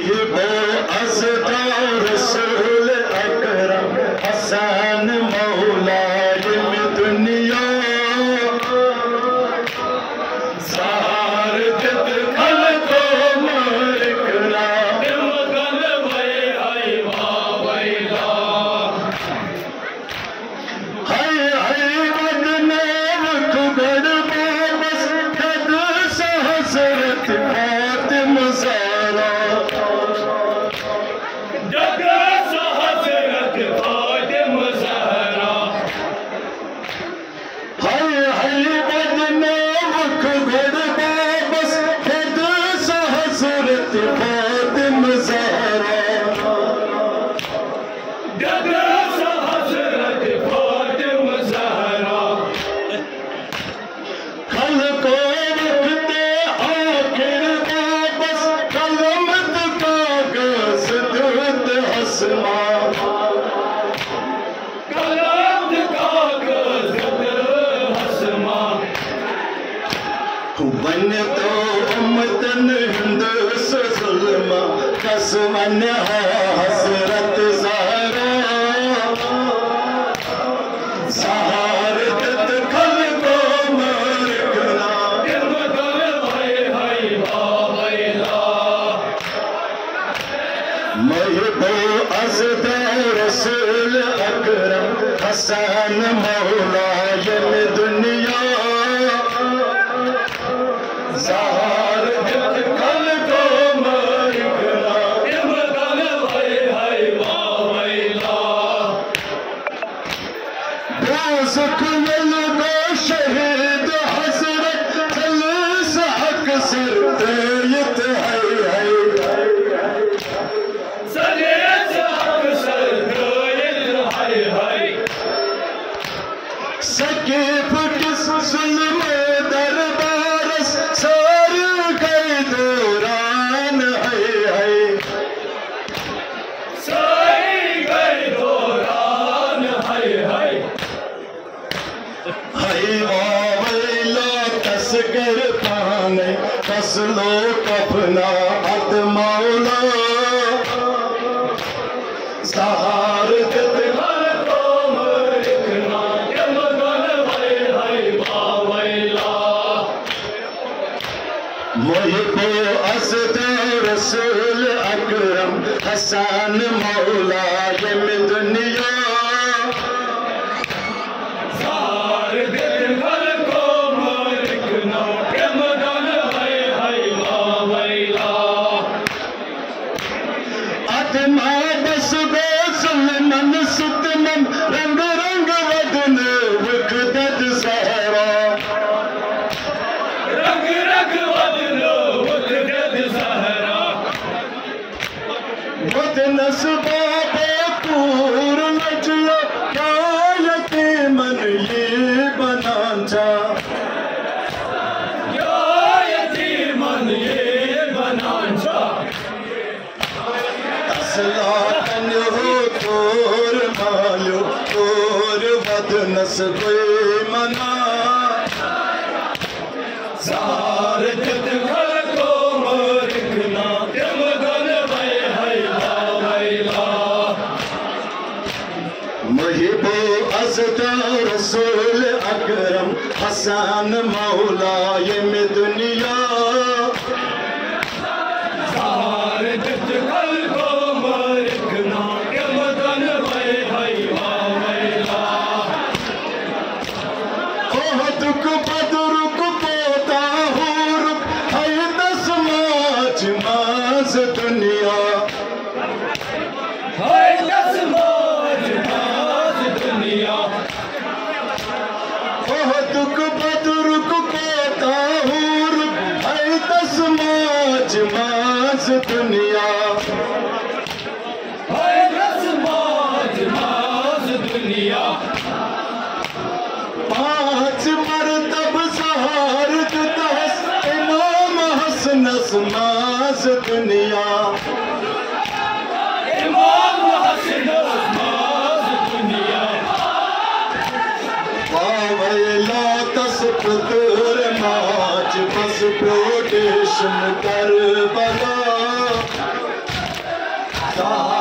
محب ازدا رسول اکرم حسن مولای دنیا زہار دت خلقو مرکنا مغل وی ہائی واہ ویلا ہائی ہائی بدنام کبڑ بابس قد سا حضرت فاطم زہرا بن تو امتن ہند سے ظلم قسمن حضرت زہرا زہار دت خلقو مرکنا مغل وی ہائی واہ ویلا محب ازدا رسول اکرم حسن مولای دنیا زہار دت خلقو مرکنا مغل وی ہائی واہ ویلا دوزخ یلگو شہید حضرت جلس حق سرتیت ہائی ہائی سلیت حق سرتیت ہائی ہائی سکیف کس ظلم دربارس سار گئی دوران ہائی ہائی ساری گئی دوران ہائی ہائی ہائی واہ ویلا تسکر پانے فصلو کفنا عد مولا زہار دت خلقو مرکنا مغل وی ہائی واہ ویلا محب ازدا رسول اکرم حسن مولای دنیا زہار دت خلقو مرکنا مغل وی ہائی واہ ویلا اتما بس گو ظلمن ستمن رنگ رنگ ودن وقدت زہرا رنگ رنگ ودن وقدت زہرا ودن اسباب پور لجیا کیا یتیمن یہ بنانچا کیا یتیمن یہ بنانچا اصلاحاً ہو تور مالو تور ودنس کوئی منا زہار دت خلقو مرکنا مغل وی ہائی واہ ویلا محب ازدا رسول اکرم حسن مولای دنیا زہار دت خلقو مرکنا مغل وی ہائی واہ ویلا احدک بدرک پوتا ہورک ہائی دس ماچ ماز دنیا ہائی دس ماچ ماز دنیا احدک بدرک پوتا ہورک ہائی دس ماچ ماز دنیا ہائی دس ماچ ماز دنیا پانچ مرتب زہار دت امام حسن اسماز دنیا امام حسن اسماز دنیا واہ ویلا تس پتر ماچ بس پروٹیشن کربلا شاہ